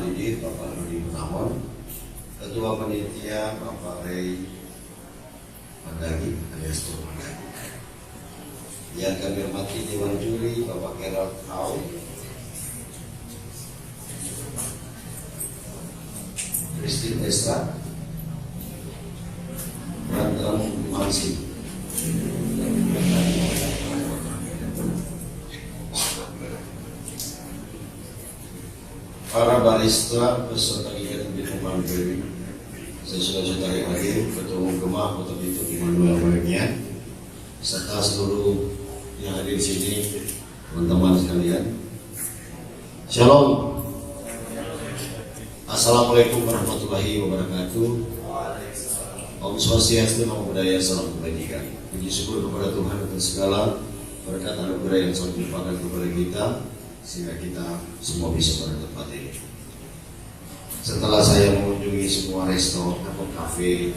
Bapak Didit, Bapak Rudi Munamon, Ketua Panitia Bapak Rey Mandagi alias Tur Mandagi. Yang kami hormati Dewan Juri Bapak Gerald Hau, Christine Esra, Randram Mansi. Para barista beserta kegiatan di Mandiri, saya sudah hadir, Ketua Umum Gemah Kota Bitung Immanuel Wernian, serta seluruh yang hadir di sini, teman-teman sekalian. Shalom. Assalamualaikum warahmatullahi wabarakatuh. Om Swastiastu, Namo Buddhaya, Salam Kebajikan. Puji syukur kepada Tuhan atas segala berkat anugerah yang selalu dilimpahkan kepada kita, sehingga kita semua bisa pada tempat ini. Setelah saya mengunjungi semua resto atau kafe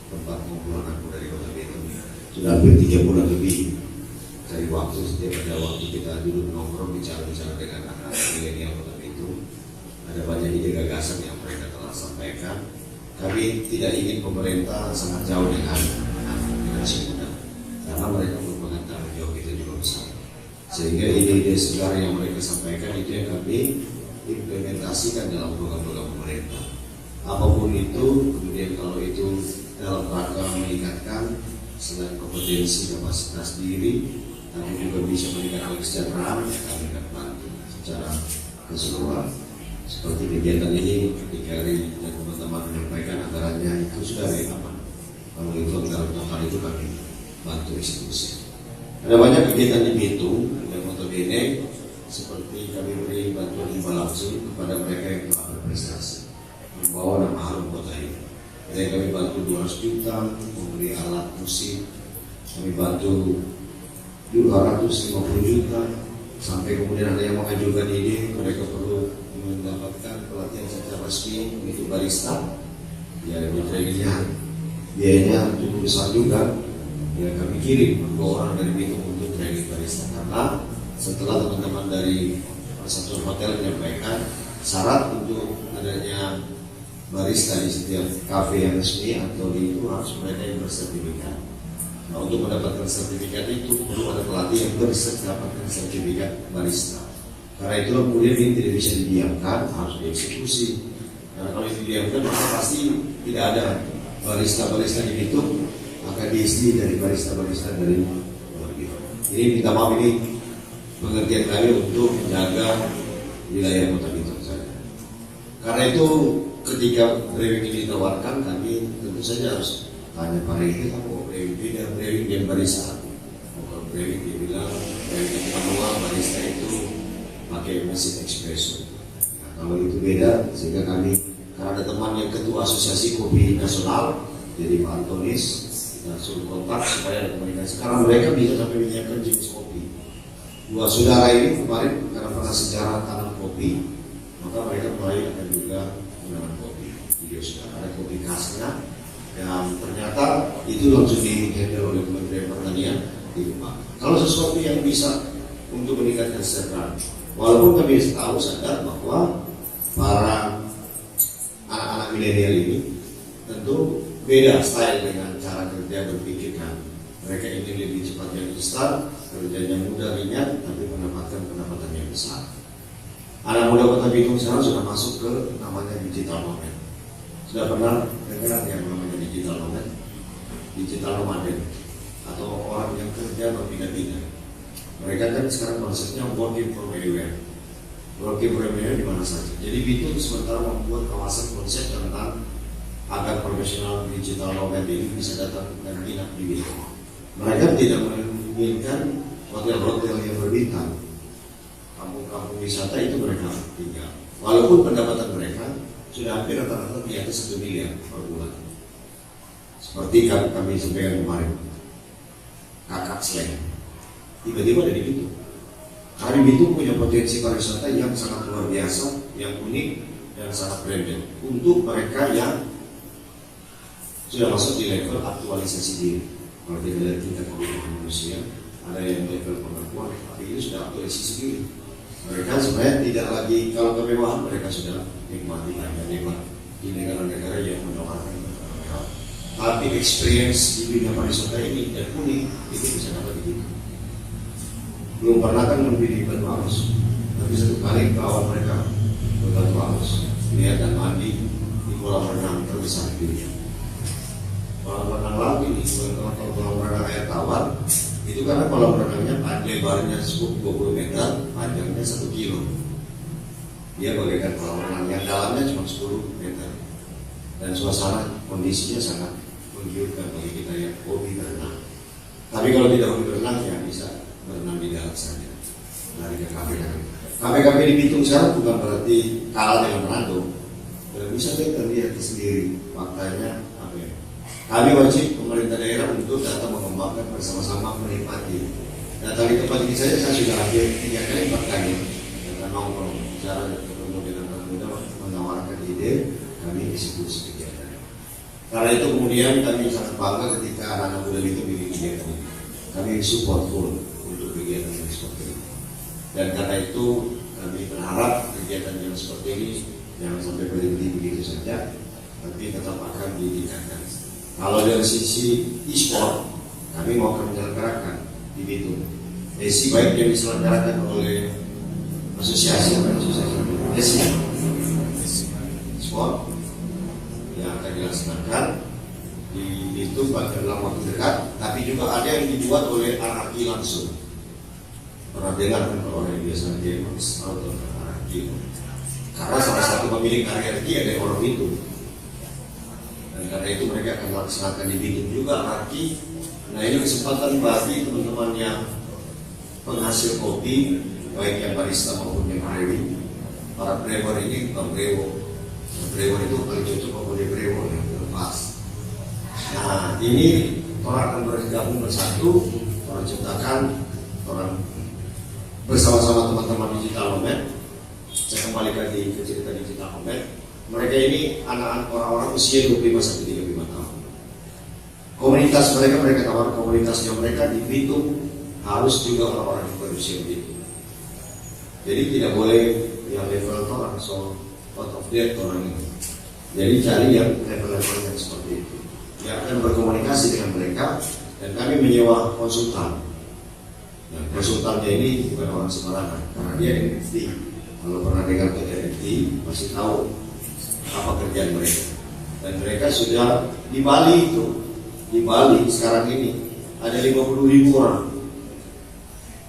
tempat kumpulan aku dari Kota Bitung, sudah hampir 3 bulan lebih dari waktu setiap ada waktu kita duduk nongkrong bicara-bicara dengan anak milenial Kota Bitung. Ada banyak ide gagasan yang mereka telah sampaikan. Kami tidak ingin pemerintah sangat jauh dengan generasi muda, karena mereka merupakan tanggung jawab kita juga besar. Sehingga ide-ide segar yang mereka sampaikan itu yang kami implementasikan dalam program-program pemerintah. Apapun itu, kemudian kalau itu dalam rangka meningkatkan selain kompetensi kapasitas diri, tapi juga bisa meningkatkan kesejahteraan, kami akan bantu secara keseluruhan. Seperti kegiatan ini, ketika hari dan teman-teman menyampaikan anggarannya itu sudah dari kapan. Kalau itu dalam hal itu kami bantu eksekusi. Ada banyak kegiatan di Bitung yang notabene seperti kami beri bantuan imbal langsung kepada mereka yang telah berprestasi, membawa nama harum kota ini. Jadi kami bantu 200 juta memberi alat musik, kami bantu 250 juta, sampai kemudian ada yang mengajukan ide mereka perlu mendapatkan pelatihan secara resmi untuk barista. Ya, biayanya cukup besar juga. Ya, kami kirim 2 orang dari Bitung untuk training barista, karena setelah teman-teman dari satu hotel menyampaikan syarat untuk adanya barista di setiap kafe yang resmi atau di itu harus mereka yang bersertifikat. Nah, untuk mendapatkan sertifikat itu perlu ada pelatih yang mendapatkan sertifikat barista. Karena itu kemudian ini tidak bisa didiamkan, harus dieksekusi. Karena kalau itu didiamkan maka pasti tidak ada barista-barista di Bitung, maka diisi dari barista-barista dari luar Bitung. Ini minta maaf, ini pengertian kami untuk menjaga wilayah Kota Bitung saja. Karena itu ketika brewing ini ditawarkan, kami tentu saja harus tanya Pak Rey, kita mau brewing dan barista. Kalau brewing dia bilang brewing manual, barista itu pakai mesin espresso. Nah, kalau itu beda, sehingga kami, karena ada teman yang ketua asosiasi kopi nasional, jadi Pak Antonis, kita suruh kontak supaya ada komunikasi. Karena mereka bisa sampai menyiapkan jenis kopi. 2 saudara ini kemarin karena pernah sejarah tanam kopi, maka mereka mulai akan juga menanam kopi. Jadi sudah ada kopi khasnya, dan ternyata itu langsung di-handle oleh Kementerian Pertanian di rumah. Kalau sesuatu yang bisa untuk meningkatkan kesejahteraan, walaupun kami tahu sadar bahwa para anak-anak milenial ini tentu beda style dengan cara kerja berpikirkan. Mereka ingin lebih cepat yang instan, kerjanya mudah ringan, tapi pendapatan yang besar. Anak muda Kota Bitung sekarang sudah masuk ke namanya digital nomad. Sudah pernah dengar yang namanya digital nomad? Digital nomaden atau orang yang kerja berpindah-pindah. Mereka kan sekarang konsepnya working from anywhere. Working from anywhere di mana saja. Jadi Bitung sementara membuat kawasan konsep tentang agar profesional digital nomad ini bisa datang dan menginap di Bitung. Mereka tidak menginginkan hotel-hotel yang berbintang. Kampung-kampung wisata itu mereka tinggal. Walaupun pendapatan mereka sudah hampir rata-rata di atas 1 miliar per bulan. Seperti kami sampaikan kemarin, Kakak Slang tiba-tiba ada di Bitung. Karena Bitung punya potensi pariwisata yang sangat luar biasa, yang unik dan sangat branded untuk mereka yang sudah masuk di level aktualisasi diri. Kalau kita lihat tingkat kebutuhan manusia, ada yang level pengakuan, tapi itu sudah aktualisasi diri. Mereka sebenarnya tidak lagi, kalau kemewahan mereka sudah nikmati hanya nikmat di negara-negara yang menawarkan mewah. Tapi experience di dunia pariwisata ini dan unik itu bisa dapat begitu. Belum pernah kan memilih Batu Arus, tapi satu kali bawa mereka ke Batu Arus, lihat dan mandi di kolam renang terbesar di dunia. Kolam renang laut ini, kolam renang air tawar, itu karena kolam renangnya lebarnya 20 meter, panjangnya 1 kilo. Dia bagaikan kolam renang yang dalamnya cuma 10 meter. Dan suasana kondisinya sangat menggiurkan bagi kita yang hobi berenang. Tapi kalau tidak hobi berenang ya bisa berenang di dalam saja. Lari ke kafe-kafe di Bitung sekarang bukan berarti kalah dengan Manado. Bisa kita lihat sendiri faktanya apa ya. Kami wajib pemerintah daerah untuk datang mengembangkan bersama-sama menikmati. Datang di tempat ini saja saya sudah hampir 3 kali 4 kali dengan nongkrong cara ketemu dengan anak muda menawarkan ide, kami eksekusi kegiatan. Karena itu kemudian kami sangat bangga ketika anak-anak muda itu bikin kegiatan ini. Kami support full untuk kegiatan yang seperti ini. Dan karena itu kami berharap kegiatan yang seperti ini jangan sampai berhenti begitu saja, tapi tetap akan ditingkatkan. Kalau dari sisi e-sport, kami mau menyelenggarakan di Bitung. Esi baik yang diselenggarakan oleh asosiasi sport yang akan dilaksanakan di Bitung dalam waktu dekat, tapi juga ada yang dibuat oleh RRQ langsung. Pernah dengar kan kalau orang yang biasa games atau RRQ? Karena salah satu pemilik RRQ ada orang Bitung. Dan karena itu mereka akan melaksanakan di Bitung juga RRQ. Nah ini kesempatan bagi teman-teman yang penghasil kopi, baik yang barista maupun yang brewer. Para brewer ini bukan brewer. Brewer itu paling cocok maupun brewer yang lepas. Nah ini orang akan bergabung bersatu, orang ciptakan, orang bersama-sama teman-teman digital nomad. Saya kembalikan ke cerita digital nomad. Mereka ini anak-anak orang-orang usia 25-35 tahun. Komunitas mereka tawarkan komunitasnya mereka di Bitung harus juga orang-orang yang berusia begitu. Jadi tidak boleh yang level itu langsung out of date orang itu. Jadi cari yang level-level yang seperti itu. Yang akan berkomunikasi dengan mereka dan kami menyewa konsultan. Nah, konsultannya ini bukan orang sembarangan karena dia NFT. Kalau pernah dengar NFT masih tahu apa kerjaan mereka. Dan mereka sudah di Bali itu. Di Bali sekarang ini ada 50.000 orang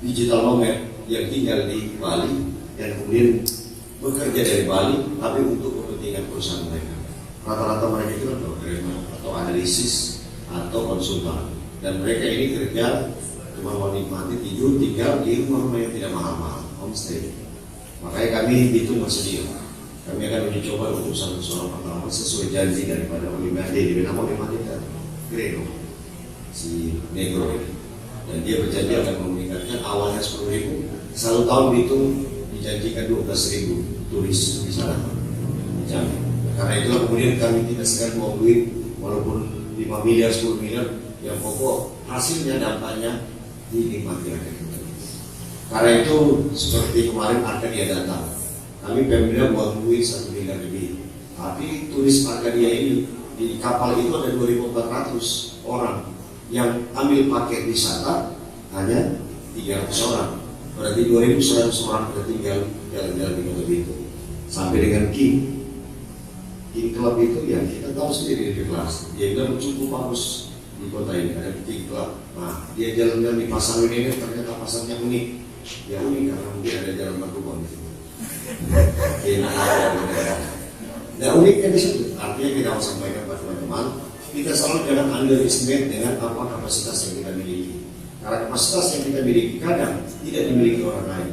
digital nomad yang tinggal di Bali dan kemudian bekerja dari Bali tapi untuk kepentingan perusahaan mereka. Rata-rata mereka itu kan programmer atau analisis atau konsultan dan mereka ini kerja cuma mau nikmati tidur tinggal di rumah yang tidak mahal-mahal, homestay. Makanya kami itu bersedia. Kami akan mencoba untuk satu seorang pertama sesuai janji daripada Olimpiade di Benamo dan Greno si Negro ini. Dan dia berjanji akan meningkatkan awalnya 10.000, satu tahun itu dijanjikan 12.000 turis di sana. Dijamin. Karena itulah kemudian kami tidak segan buang duit walaupun 5 miliar, 10 miliar, yang pokok hasilnya dampaknya dinikmati rakyat kita. Karena itu seperti kemarin Arcadia datang, kami Pemda buang duit 1 miliar lebih. Tapi turis Arcadia ini di kapal itu ada 2.400 orang yang ambil paket wisata hanya 300 orang. Berarti 2.100 orang tertinggal jalan-jalan di kota itu. Sampai dengan King Club itu ya kita tahu sendiri di kelas. Dia bilang cukup bagus di kota ini ada King Club. Nah dia jalan-jalan di pasar ini ternyata pasarnya unik. Ya unik karena mungkin ada jalan berkubang di situ. Nah uniknya di situ. Artinya kita mau sampaikan pada teman-teman, kita selalu jangan underestimate dengan apa kapasitas yang kita miliki. Karena kapasitas yang kita miliki kadang tidak dimiliki orang lain.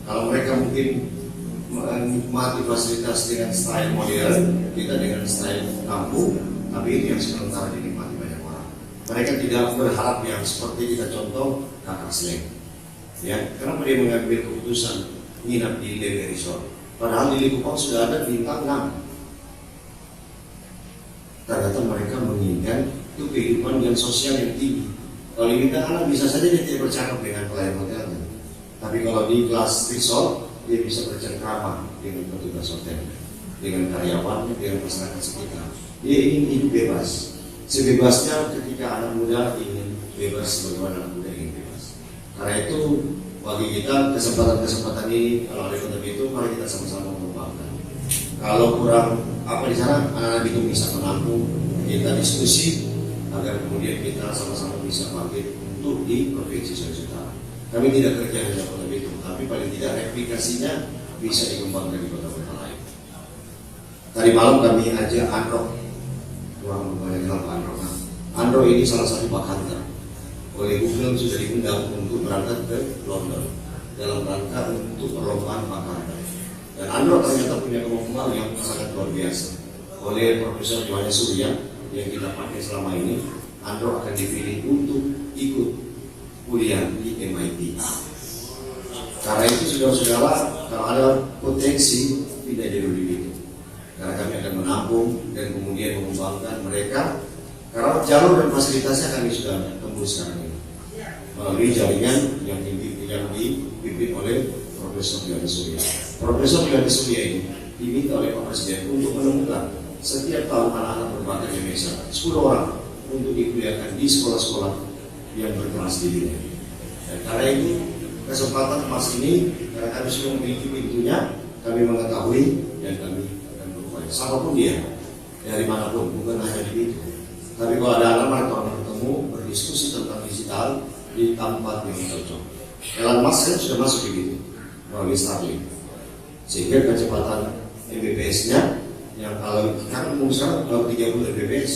Kalau mereka mungkin menikmati fasilitas dengan style modern, kita dengan style kampung, tapi itu yang sementara dinikmati banyak orang. Mereka tidak berharap yang seperti kita contoh Kakak Sleng. Ya, kenapa dia mengambil keputusan nginap di Lewe Resort? Padahal di Likupang sudah ada bintang 6. Ternyata mereka menginginkan itu kehidupan yang sosial yang tinggi. Kalau di bintang 6 bisa saja dia tidak bercakap dengan pelayan hotelnya. Tapi kalau di kelas resort dia bisa bercengkrama dengan petugas hotel, dengan karyawan, dengan masyarakat sekitar. Dia ingin hidup bebas, sebebasnya ketika anak muda ingin bebas sebagaimana anak muda ingin bebas. Karena itu bagi kita kesempatan ini, kalau ada kota Bitung, mari kita sama-sama mengembangkan. Kalau kurang apa di sana, anak-anak Bitung bisa menampung, kita diskusi agar kemudian kita sama-sama bisa bangkit untuk di Provinsi Sulawesi Utara. Kami tidak kerja hanya kota Bitung, tapi paling tidak replikasinya bisa dikembangkan di kota-kota lain. Tadi malam kami ajak Andro, orang banyak bilang Andro. Andro ini salah satu bakanter. Oleh Google sudah diundang untuk berangkat ke London dalam rangka untuk perlombaan bakanter. Dan Andro ternyata punya kemampuan yang sangat luar biasa. Oleh Profesor Johannes Surya yang kita pakai selama ini, Andro akan dipilih untuk ikut kuliah di MIT. Karena itu saudara-saudara, kalau ada potensi tidak jauh di situ. Karena kami akan menampung dan kemudian mengembangkan mereka. Karena jalur dan fasilitasnya kami sudah tembus sekarang ini melalui jaringan yang dipimpin oleh Profesor Johannes Surya. Profesor Johannes Surya ini diminta oleh Pak Presiden untuk menemukan setiap tahun anak-anak berbakat Indonesia 10 orang untuk dikuliahkan di sekolah-sekolah yang berkelas di dunia. Dan karena itu kesempatan emas ini, karena kami sudah memiliki pintunya, kami mengetahui dan kami akan berupaya. Siapapun dia, dari manapun, bukan hanya di Bitung. Tapi kalau ada anak-anak orang bertemu, berdiskusi tentang digital di tempat yang cocok. Elon Musk kan sudah masuk di Bitung melalui Starlink, sehingga kecepatan Mbps-nya yang kalau kan sekarang kalau 30 Mbps,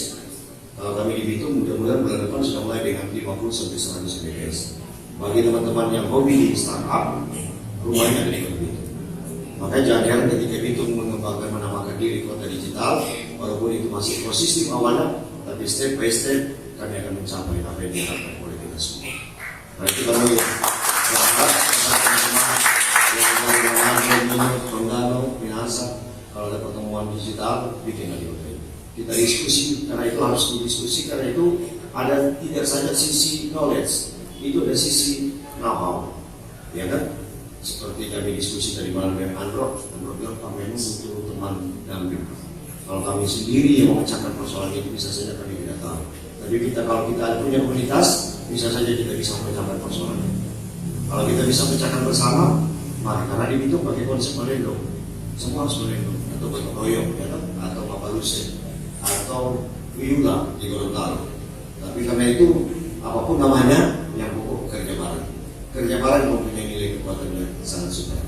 kalau kami di Bitung mudah-mudahan bulan depan sudah mulai dengan 50 sampai 100 Mbps. Bagi teman-teman yang hobi di startup, rumahnya ada di Bitung. Makanya jangan ketika Bitung mengembangkan menamakan diri kota digital, walaupun itu masih ekosistem awalnya, tapi step by step kami akan mencapai apa yang diharapkan oleh kita semua. Nah itu kami berharap teman-teman yang Tonggano, Minasa, kalau ada pertemuan digital, bikin lagi kita diskusi, karena itu harus didiskusi, karena itu ada tidak saja sisi knowledge, itu ada sisi know-how, ya kan? Seperti kami diskusi tadi malam dengan Andro bilang Pak Menhu butuh teman damping. Kalau kami sendiri yang memecahkan persoalan itu bisa saja kami tidak tahu. Tapi kalau kita punya komunitas, bisa saja kita bisa memecahkan persoalan. Kalau kita bisa pecahkan bersama, maka karena di Bitung pakai konsep melendong, semua harus melendong atau gotong royong, ya kan? Atau papalusen atau Wiyula di Gorontalo. Tapi karena itu apapun namanya, yang pokok kerja bareng. Kerja bareng mempunyai nilai kekuatan yang sangat super.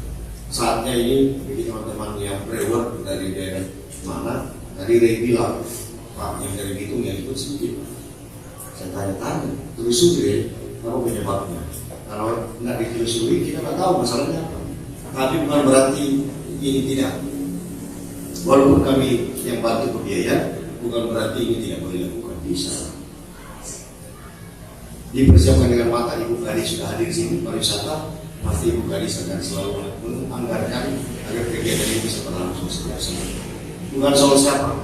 Saatnya ini bagi teman-teman yang brewer dari daerah mana, tadi Ray bilang, Pak yang dari Bitung yang ikut sedikit. Saya tanya-tanya, telusuri apa penyebabnya. Kalau nggak ditelusuri, kita nggak tahu masalahnya apa. Tapi bukan berarti ini tidak. Walaupun kami yang bantu pembiayaan, bukan berarti ini tidak boleh dilakukan, bisa. Dipersiapkan dengan mata. Ibu Gadis sudah hadir di sini pariwisata, pasti Ibu Gadis akan selalu menganggarkan agar kegiatan ini bisa berlangsung setiap saat. Bukan soal siapa,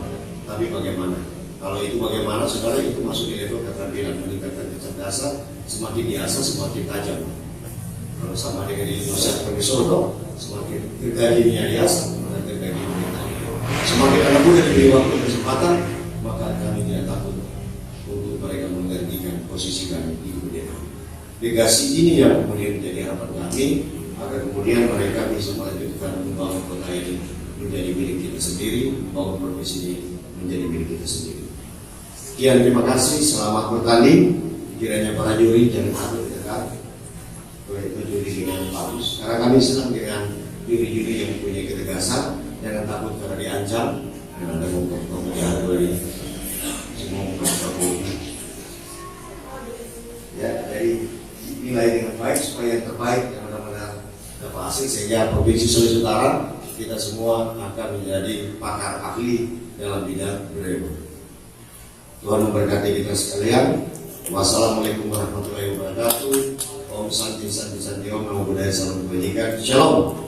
tapi bagaimana. Kalau itu bagaimana, saudara itu masuk di level keterampilan, meningkatkan kecerdasan, semakin diasah semakin tajam. Kalau sama dengan di Indonesia Profesor, semakin gergajinya diasah, maka gergajinya ditanya. Semakin anak muda diberi waktu kesempatan, maka kami tidak takut untuk mereka menggantikan posisi kami di kemudian hari. Legasi ini yang kemudian menjadi harapan kami, agar kemudian mereka bisa melanjutkan membangun kota ini menjadi milik kita sendiri, membangun provinsi ini menjadi milik kita sendiri. Sekian, terima kasih, selamat bertanding. Kiranya para juri jangan takut dekat, itu juri dengan bagus. Karena kami senang dengan juri-juri yang mempunyai ketegasan, jangan takut karena diancam, dan ada ngomong jahat dari semua ngomong. Ya, jadi nilai dengan baik supaya yang terbaik yang benar-benar dapat hasil, sehingga Provinsi Sulawesi Utara kita semua akan menjadi pakar ahli dalam bidang brewer. Tuhan memberkati kita sekalian. Wassalamualaikum warahmatullahi wabarakatuh. Om Santi Santi Santi Om Namo Buddhaya Salam Kebajikan. Shalom.